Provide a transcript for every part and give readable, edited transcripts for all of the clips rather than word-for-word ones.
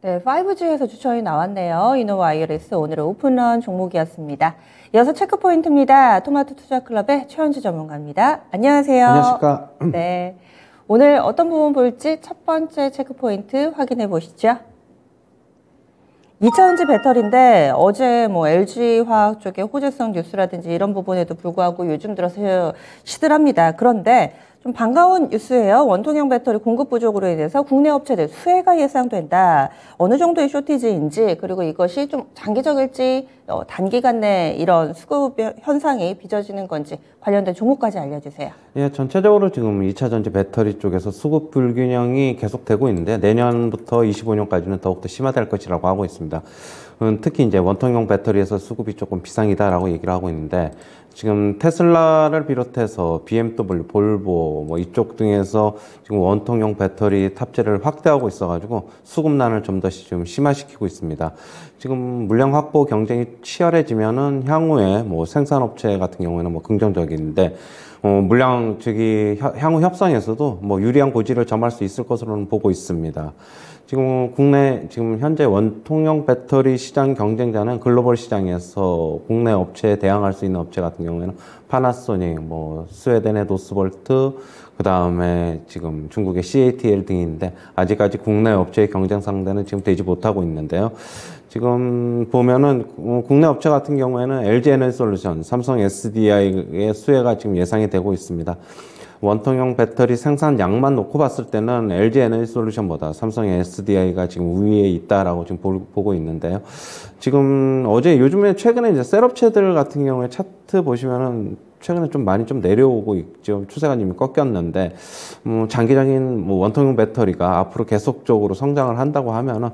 네, 5G에서 추천이 나왔네요. 이노와이어리스 오늘의 오픈런 종목이었습니다. 이어서 체크포인트입니다. 토마토 투자클럽의 최현주 전문가입니다. 안녕하세요. 안녕하십니까. 네, 오늘 어떤 부분 볼지 첫 번째 체크포인트 확인해 보시죠. 2차전지 배터리인데 어제 LG화학 쪽에 호재성 뉴스라든지 이런 부분에도 불구하고 요즘 들어서 시들합니다. 그런데 좀 반가운 뉴스예요. 원통형 배터리 공급 부족으로 인해서 국내 업체들 수혜가 예상된다. 어느 정도의 쇼티지인지, 그리고 이것이 좀 장기적일지 단기간 내에 이런 수급 현상이 빚어지는 건지 관련된 종목까지 알려주세요. 예, 전체적으로 지금 2차 전지 배터리 쪽에서 수급 불균형이 계속되고 있는데 내년부터 25년까지는 더욱더 심화될 것이라고 하고 있습니다. 특히 이제 원통형 배터리에서 수급이 조금 비상이다라고 얘기를 하고 있는데, 지금 테슬라를 비롯해서 BMW, 볼보 이쪽 등에서 지금 원통형 배터리 탑재를 확대하고 있어가지고 수급난을 좀 더 좀 심화시키고 있습니다. 지금 물량 확보 경쟁이 치열해지면은 향후에 생산업체 같은 경우에는 긍정적인데, 물량 향후 협상에서도 유리한 고지를 점할 수 있을 것으로는 보고 있습니다. 지금 현재 원통형 배터리 시장 경쟁자는 글로벌 시장에서 국내 업체에 대항할 수 있는 업체 같은 경우에는 파나소닉, 스웨덴의 노스볼트, 그 다음에 지금 중국의 CATL 등인데, 아직까지 국내 업체의 경쟁 상대는 지금 되지 못하고 있는데요. 지금 보면은 국내 업체 같은 경우에는 LG에너지솔루션, 삼성 SDI의 수혜가 지금 예상이 되고 있습니다. 원통형 배터리 생산량만 놓고 봤을 때는 LG에너지솔루션보다 삼성의 SDI가 지금 우위에 있다라고 지금 보고 있는데요. 지금 최근에 이제 셀업체들 같은 경우에 차트 보시면은 최근에 좀 많이 내려오고 있죠. 추세가 이미 꺾였는데, 장기적인 원통형 배터리가 앞으로 계속적으로 성장을 한다고 하면은,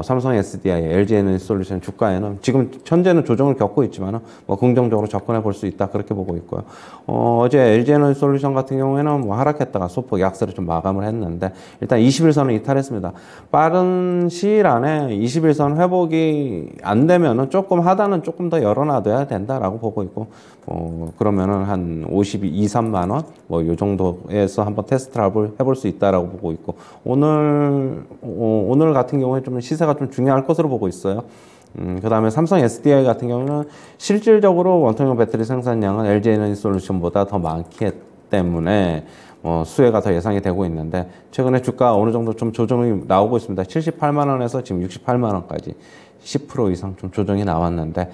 삼성 SDI, LG에너지솔루션 주가에는 지금 현재는 조정을 겪고 있지만은, 긍정적으로 접근해 볼 수 있다. 그렇게 보고 있고요. 어제 LG에너지솔루션 같은 경우에는 하락했다가 소폭 약세를 좀 마감을 했는데, 일단 21선을 이탈했습니다. 빠른 시일 안에 21선 회복이 안 되면은 조금 하단은 조금 더 열어놔둬야 된다라고 보고 있고, 그러면은 한 52, 3만 원? 요 정도에서 한번 테스트를 해볼 수 있다라고 보고 있고, 오늘 같은 경우에 좀 시세가 좀 중요할 것으로 보고 있어요. 그 다음에 삼성 SDI 같은 경우는 실질적으로 원통형 배터리 생산량은 LG에너지솔루션보다 더 많기 때문에 수혜가 더 예상이 되고 있는데, 최근에 주가 어느 정도 좀 조정이 나오고 있습니다. 78만 원에서 지금 68만 원까지 10% 이상 좀 조정이 나왔는데,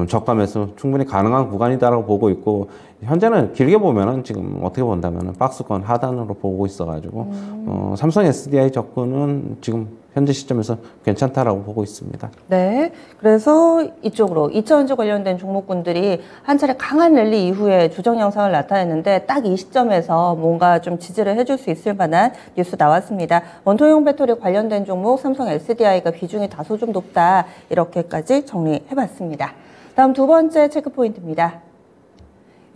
저가 매수 충분히 가능한 구간이다라고 보고 있고, 현재는 길게 보면은 지금 어떻게 본다면은 박스권 하단으로 보고 있어가지고, 삼성 SDI 접근은 지금 현재 시점에서 괜찮다라고 보고 있습니다. 네, 그래서 이쪽으로 2차전지 관련된 종목군들이 한 차례 강한 랠리 이후에 조정 양상을 나타냈는데, 딱 이 시점에서 뭔가 좀 지지를 해줄 수 있을 만한 뉴스 나왔습니다. 원통형 배터리 관련된 종목 삼성 SDI가 비중이 다소 좀 높다, 이렇게까지 정리해봤습니다. 다음 두 번째 체크포인트입니다.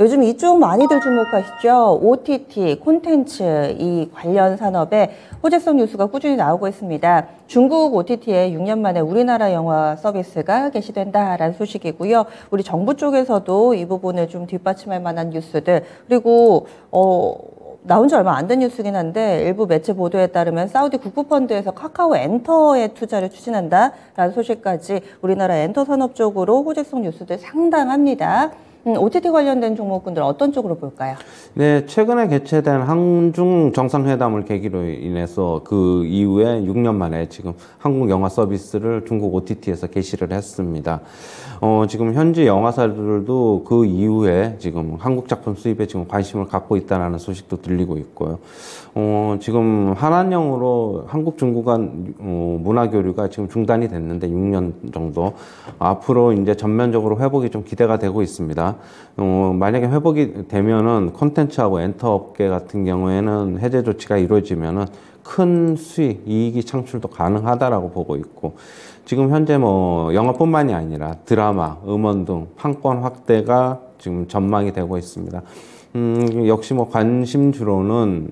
요즘 이쪽 많이들 주목하시죠. OTT, 콘텐츠 이 관련 산업에 호재성 뉴스가 꾸준히 나오고 있습니다. 중국 OTT에 6년 만에 우리나라 영화 서비스가 개시된다라는 소식이고요. 우리 정부 쪽에서도 이 부분을 좀 뒷받침할 만한 뉴스들, 그리고 나온 지 얼마 안 된 뉴스긴 한데 일부 매체 보도에 따르면 사우디 국부펀드에서 카카오 엔터의 투자를 추진한다라는 소식까지 우리나라 엔터 산업 쪽으로 호재성 뉴스들 상당합니다. OTT 관련된 종목군들 어떤 쪽으로 볼까요? 네, 최근에 개최된 한중 정상회담을 계기로 인해서 그 이후에 6년 만에 지금 한국 영화 서비스를 중국 OTT에서 개시를 했습니다. 지금 현지 영화사들도 그 이후에 지금 한국 작품 수입에 지금 관심을 갖고 있다는 소식도 들리고 있고요. 지금 한한령으로 한국 중국 간 문화 교류가 지금 중단이 됐는데 6년 정도 앞으로 이제 전면적으로 회복이 좀 기대가 되고 있습니다. 만약에 회복이 되면은 콘텐츠하고 엔터 업계 같은 경우에는 해제 조치가 이루어지면은 큰 수익, 이익이 창출도 가능하다라고 보고 있고, 지금 현재 영화뿐만이 아니라 드라마, 음원 등 판권 확대가 지금 전망이 되고 있습니다. 역시 관심주로는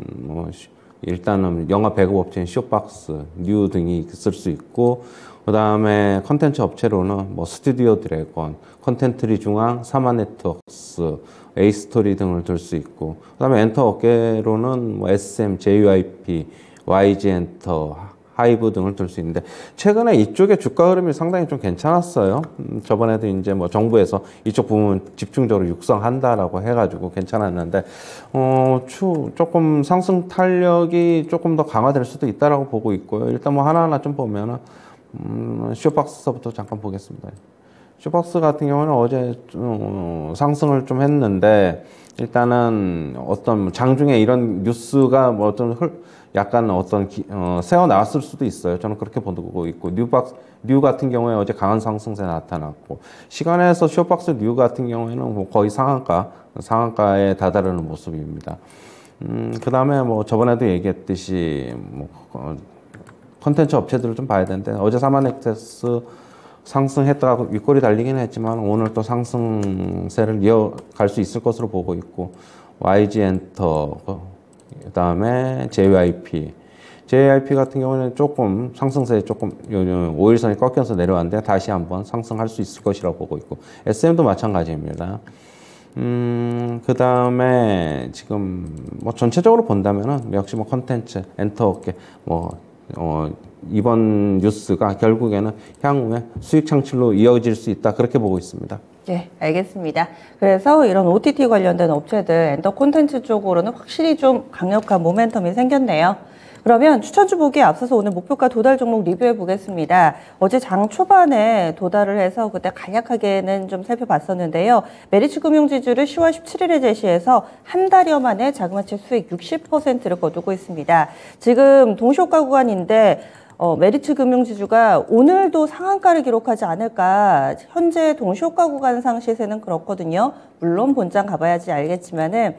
일단은 영화 배급 업체인 쇼박스, 뉴 등이 있을 수 있고, 그 다음에 컨텐츠 업체로는 스튜디오 드래곤, 컨텐트리 중앙, 사마 네트워크스, 에이스토리 등을 들 수 있고, 그 다음에 엔터 업계로는 SM, JYP, YG 엔터, 하이브 등을 들 수 있는데 최근에 이쪽의 주가 흐름이 상당히 좀 괜찮았어요. 저번에도 이제 뭐 정부에서 이쪽 부분 집중적으로 육성한다라고 해가지고 괜찮았는데 조금 상승 탄력이 조금 더 강화될 수도 있다라고 보고 있고요. 일단 뭐 하나하나 좀 보면은 쇼박스서부터 잠깐 보겠습니다. 쇼박스 같은 경우는 어제 상승을 좀 했는데 일단은 어떤 장중에 이런 뉴스가 뭐 약간 새어 나왔을 수도 있어요. 저는 그렇게 보고 있고 뉴 같은 경우에 어제 강한 상승세 나타났고 시간에서 쇼박스 뉴 같은 경우에는 뭐 거의 상한가에 다다르는 모습입니다. 그 다음에 뭐 저번에도 얘기했듯이 뭐 콘텐츠 업체들을 좀 봐야 되는데 어제 사마넥테스 상승했다가 윗골이 달리긴 했지만 오늘 또 상승세를 이어갈 수 있을 것으로 보고 있고 YG 엔터 그 다음에 JYP 같은 경우는 조금 상승세에 조금 5일선이 꺾여서 내려왔는데 다시 한번 상승할 수 있을 것이라고 보고 있고 SM도 마찬가지입니다. 그 다음에 지금 뭐 전체적으로 본다면은 역시 뭐 컨텐츠 엔터 업계 이번 뉴스가 결국에는 향후에 수익 창출로 이어질 수 있다 그렇게 보고 있습니다. 네, 알겠습니다. 그래서 이런 OTT 관련된 업체들 엔터 콘텐츠 쪽으로는 확실히 좀 강력한 모멘텀이 생겼네요. 그러면 추천주 보기에 앞서서 오늘 목표가 도달 종목 리뷰해 보겠습니다. 어제 장 초반에 도달을 해서 그때 간략하게는 좀 살펴봤었는데요. 메리츠 금융지주를 10월 17일에 제시해서 한 달여 만에 자그마치 수익 60%를 거두고 있습니다. 지금 동시효과 구간인데 메리츠 금융지주가 오늘도 상한가를 기록하지 않을까. 현재 동시효과 구간상 시세는 그렇거든요. 물론 본장 가봐야지 알겠지만은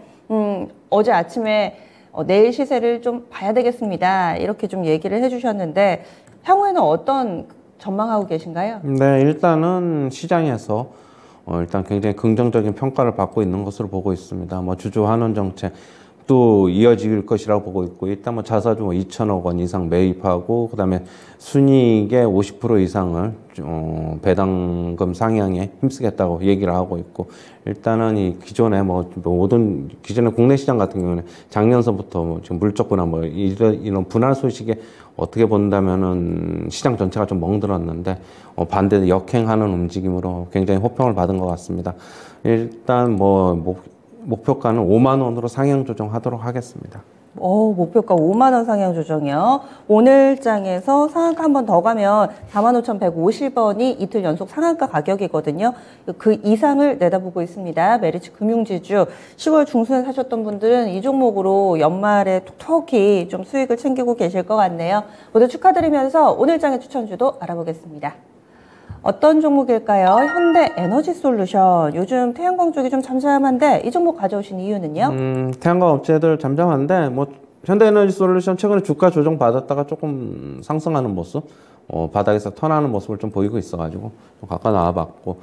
어제 아침에 내일 시세를 좀 봐야 되겠습니다. 이렇게 좀 얘기를 해주셨는데 향후에는 어떤 전망하고 계신가요? 네, 일단은 시장에서 일단 굉장히 긍정적인 평가를 받고 있는 것으로 보고 있습니다. 뭐 주주 환원 정책 또 이어질 것이라고 보고 있고 일단 뭐 자사주 2천억 원 이상 매입하고 그다음에 순이익의 50% 이상을 배당금 상향에 힘쓰겠다고 얘기를 하고 있고 일단은 이 기존에 모든 기존의 국내 시장 같은 경우는 작년서부터 지금 물적 분할 이런 분할 소식에 어떻게 본다면은 시장 전체가 좀 멍들었는데 반대로 역행하는 움직임으로 굉장히 호평을 받은 것 같습니다. 일단 목표가는 5만 원으로 상향 조정하도록 하겠습니다. 목표가 5만 원 상향 조정이요. 오늘 장에서 상한가 한 번 더 가면 45,150원이 이틀 연속 상한가 가격이거든요. 그 이상을 내다보고 있습니다. 메리츠 금융지주 10월 중순에 사셨던 분들은 이 종목으로 연말에 톡톡히 좀 수익을 챙기고 계실 것 같네요. 모두 축하드리면서 오늘 장의 추천주도 알아보겠습니다. 어떤 종목일까요? 현대에너지솔루션. 요즘 태양광 쪽이 좀 잠잠한데 이 종목 가져오신 이유는요? 태양광 업체들 잠잠한데 현대에너지솔루션 최근에 주가 조정 받았다가 조금 상승하는 모습, 바닥에서 턴하는 모습을 좀 보이고 있어가지고 좀 가까이 나와봤고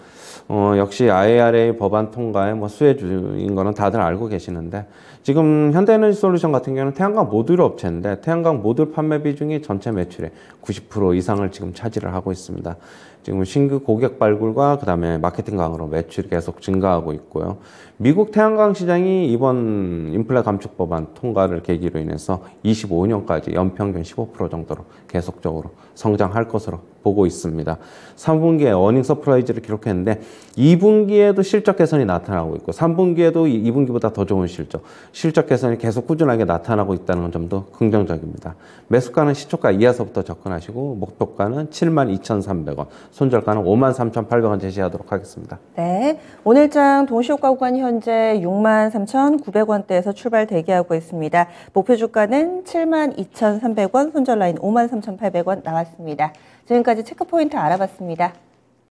역시 IRA 법안 통과의 수혜주인 거는 다들 알고 계시는데 지금 현대에너지솔루션 같은 경우는 태양광 모듈 업체인데 태양광 모듈 판매 비중이 전체 매출의 90% 이상을 지금 차지를 하고 있습니다. 지금 신규 고객 발굴과 그다음에 마케팅 강화로 매출이 계속 증가하고 있고요. 미국 태양광 시장이 이번 인플레 감축 법안 통과를 계기로 인해서 25년까지 연평균 15% 정도로 계속적으로 성장할 것으로 보고 있습니다. 3분기에 어닝 서프라이즈를 기록했는데 2분기에도 실적 개선이 나타나고 있고 3분기에도 2분기보다 더 좋은 실적 개선이 계속 꾸준하게 나타나고 있다는 점도 긍정적입니다. 매수가는 시초가 이하서부터 접근하시고 목표가는 72,300원, 손절가는 53,800원 제시하도록 하겠습니다. 네, 오늘장 동시효과 구간 현재 63,900원대에서 출발 대기하고 있습니다. 목표 주가는 72,300원, 손절 라인 53,800원 나왔습니다. 지금까지 체크포인트 알아봤습니다.